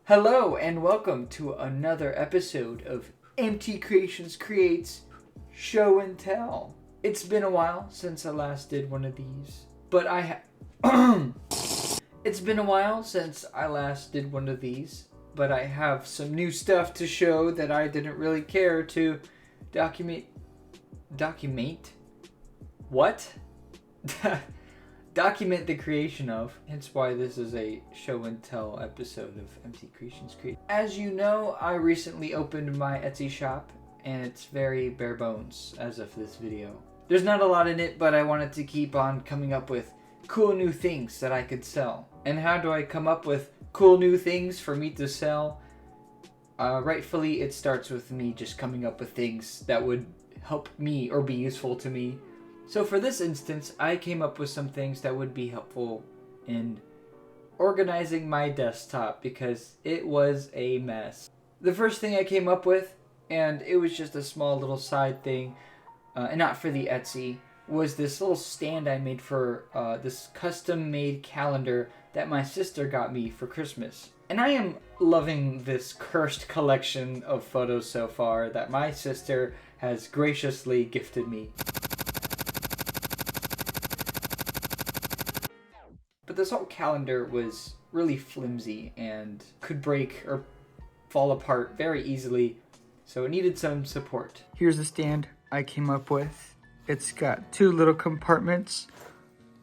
Hello and welcome to another episode of MT Creations Creates Show and Tell. It's been a while since I last did one of these, but It's been a while since I last did one of these, but I have some new stuff to show that I didn't really care to document. What? Document the creation of, hence why this is a show and tell episode of MT Creations Create. As you know, I recently opened my Etsy shop, and it's very bare bones as of this video. There's not a lot in it, but I wanted to keep on coming up with cool new things that I could sell. And how do I come up with cool new things for me to sell? Rightfully, it starts with me just coming up with things that would help me or be useful to me. So for this instance, I came up with some things that would be helpful in organizing my desktop because it was a mess. The first thing I came up with, and it was just a small little side thing, and not for the Etsy, was this little stand I made for this custom-made calendar that my sister got me for Christmas. And I am loving this cursed collection of photos so far that my sister has graciously gifted me. But this whole calendar was really flimsy and could break or fall apart very easily, so it needed some support. Here's the stand I came up with. It's got two little compartments,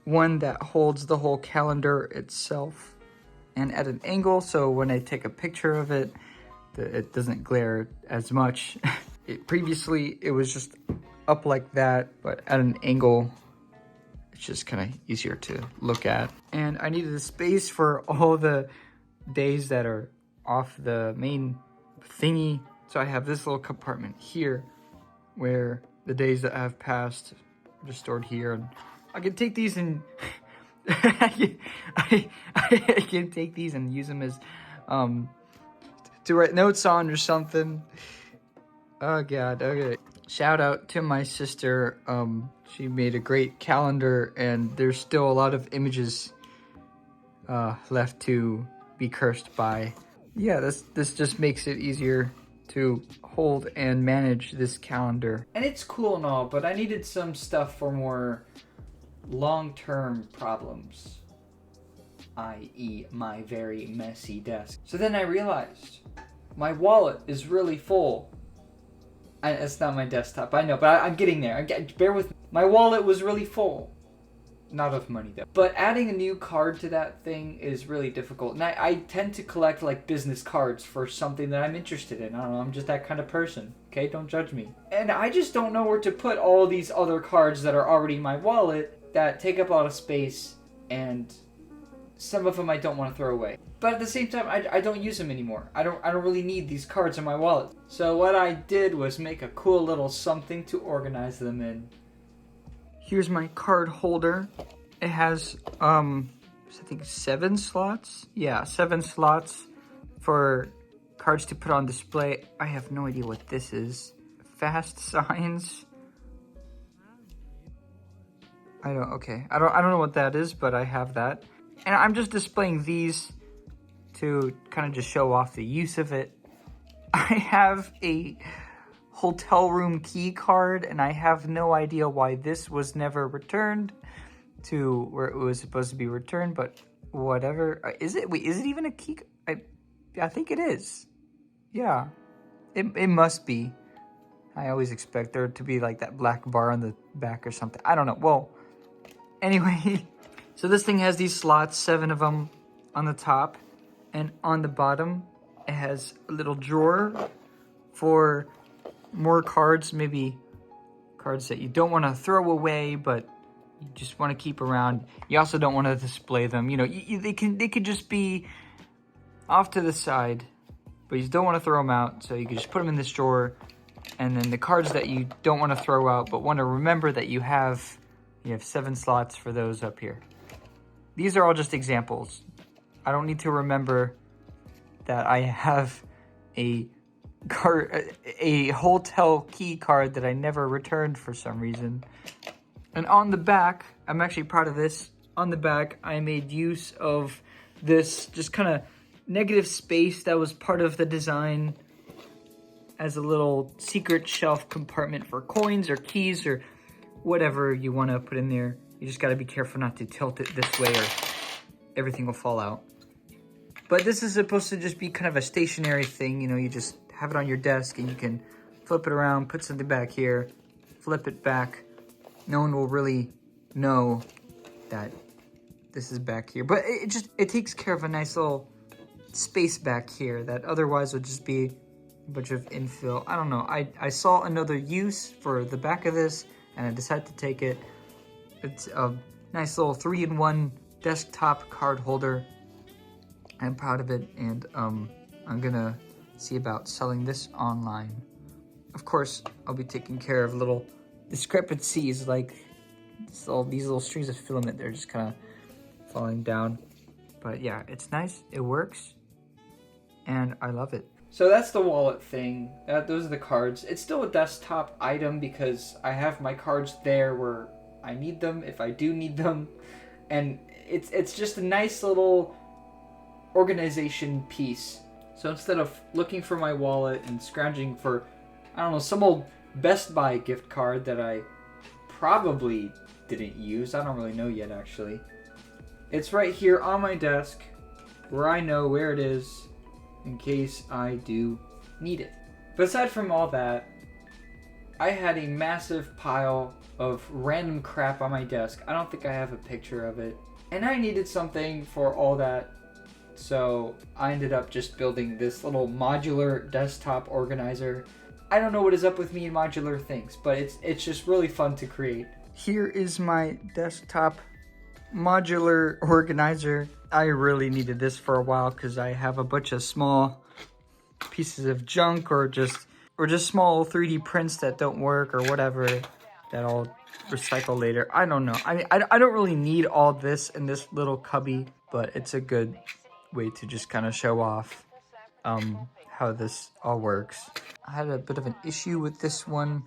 one that holds the whole calendar itself and at an angle, so when I take a picture of it, it doesn't glare as much. Previously, it was just up like that, but at an angle, it's just kind of easier to look at. And I needed a space for all the days that are off the main thingy. So I have this little compartment here where the days that have passed are just stored here. And I can take these and I can take these and use them as to write notes on or something. Oh God, okay. Shout out to my sister. She made a great calendar, and there's still a lot of images left to be cursed by. Yeah, this just makes it easier to hold and manage this calendar. And it's cool and all, but I needed some stuff for more long-term problems, i.e. my very messy desk. So then I realized my wallet is really full. It's not my desktop, I know, but I'm getting there. Bear with me. My wallet was really full. Not of money, though. But adding a new card to that thing is really difficult. And I tend to collect, like, business cards for something that I'm interested in. I don't know, I'm just that kind of person. Okay, don't judge me. And I just don't know where to put all these other cards that are already in my wallet that take up a lot of space, and some of them I don't want to throw away. But at the same time, I don't use them anymore. I don't really need these cards in my wallet. So what I did was make a cool little something to organize them in. Here's my card holder. It has, I think 7 slots? Yeah, 7 slots for cards to put on display. I have no idea what this is. Fast signs. I don't know what that is, but I have that. And I'm just displaying these to kind of just show off the use of it. I have a hotel room key card, and I have no idea why this was never returned to where it was supposed to be returned, but whatever. Is it even a key? I think it is. Yeah, it must be. I always expect there to be like that black bar on the back or something. I don't know. Well, anyway, so this thing has these slots, 7 of them on the top, and on the bottom, it has a little drawer for more cards, maybe cards that you don't want to throw away, but you just want to keep around. You also don't want to display them. You know, they could just be off to the side, but you don't want to throw them out, so you can just put them in this drawer. And then the cards that you don't want to throw out, but want to remember that you have 7 slots for those up here. These are all just examples. I don't need to remember that I have a hotel key card that I never returned for some reason. And on the back, I'm actually proud of this. On the back, I made use of this just kind of negative space that was part of the design as a little secret shelf compartment for coins or keys or whatever you want to put in there. You just got to be careful not to tilt it this way or everything will fall out. But this is supposed to just be kind of a stationary thing. You know, you just have it on your desk and you can flip it around, put something back here, flip it back. No one will really know that this is back here. But it takes care of a nice little space back here that otherwise would just be a bunch of infill. I don't know. I saw another use for the back of this and I decided to take it. It's a nice little 3-in-1 desktop card holder. I'm proud of it, and I'm gonna see about selling this online. Of course, I'll be taking care of little discrepancies like these little strings of filament. They're just kind of falling down. But yeah, it's nice. It works, and I love it. So that's the wallet thing. Those are the cards. It's still a desktop item because I have my cards there where I need them if I do need them, and it's just a nice little organization piece. So instead of looking for my wallet and scrounging for, I don't know, some old Best Buy gift card that I probably didn't use, I don't really know yet actually. It's right here on my desk where I know where it is in case I do need it. But aside from all that, I had a massive pile of random crap on my desk. I don't think I have a picture of it. And I needed something for all that. So I ended up just building this little modular desktop organizer. I don't know what is up with me and modular things, but it's just really fun to create. Here is my desktop modular organizer. I really needed this for a while because I have a bunch of small pieces of junk or just small 3D prints that don't work or whatever that I'll recycle later. I don't know. I mean, I don't really need all this in this little cubby, but it's a good way to just kind of show off how this all works. I had a bit of an issue with this one,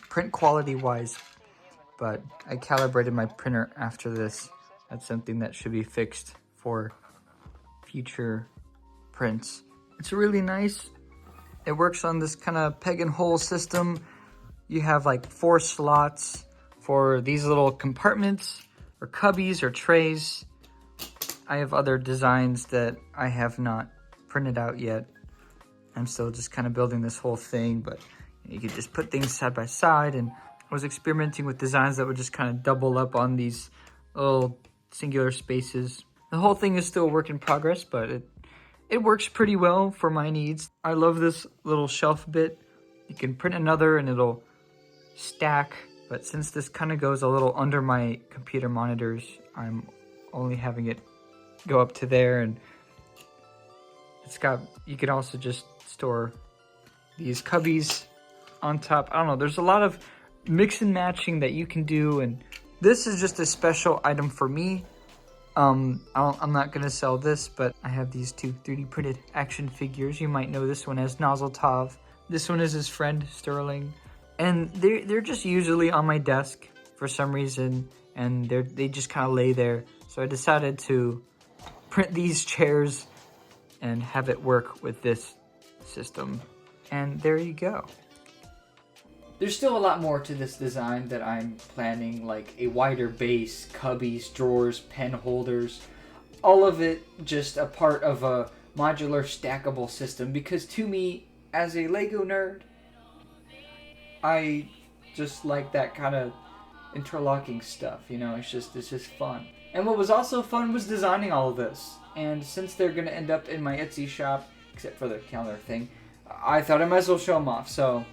print quality wise, but I calibrated my printer after this. That's something that should be fixed for future prints. It's really nice. It works on this kind of peg and hole system. You have like 4 slots for these little compartments or cubbies or trays. I have other designs that I have not printed out yet. I'm still just kind of building this whole thing, but you could just put things side by side, and I was experimenting with designs that would just kind of double up on these little singular spaces. The whole thing is still a work in progress, but it works pretty well for my needs. I love this little shelf bit. You can print another and it'll stack, but since this kind of goes a little under my computer monitors, I'm only having it go up to there, and you can also just store these cubbies on top. I don't know, there's a lot of mix and matching that you can do, and this is just a special item for me. I'm not gonna sell this, but I have these 2 3D printed action figures. You might know this one as Nozzletov. This one is his friend Sterling, and they're just usually on my desk for some reason, and they just kind of lay there. So I decided to print these chairs and have it work with this system, and there you go. There's still a lot more to this design that I'm planning, like a wider base, cubbies, drawers, pen holders, all of it just a part of a modular stackable system, because to me, as a Lego nerd, I just like that kind of interlocking stuff, you know, it's just fun. And what was also fun was designing all of this. And since they're going to end up in my Etsy shop, except for the calendar thing, I thought I might as well show them off. So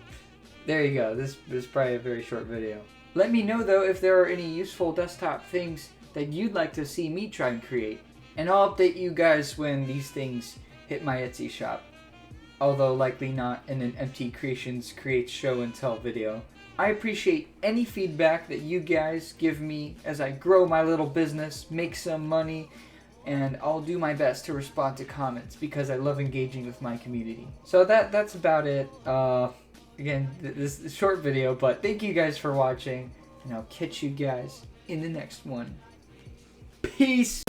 there you go. This is probably a very short video. Let me know though if there are any useful desktop things that you'd like to see me try and create. And I'll update you guys when these things hit my Etsy shop. Although likely not in an Empty Creations Creates Show and Tell video. I appreciate any feedback that you guys give me as I grow my little business, make some money, and I'll do my best to respond to comments because I love engaging with my community. So that's about it. Again, this is a short video, but thank you guys for watching, and I'll catch you guys in the next one. Peace!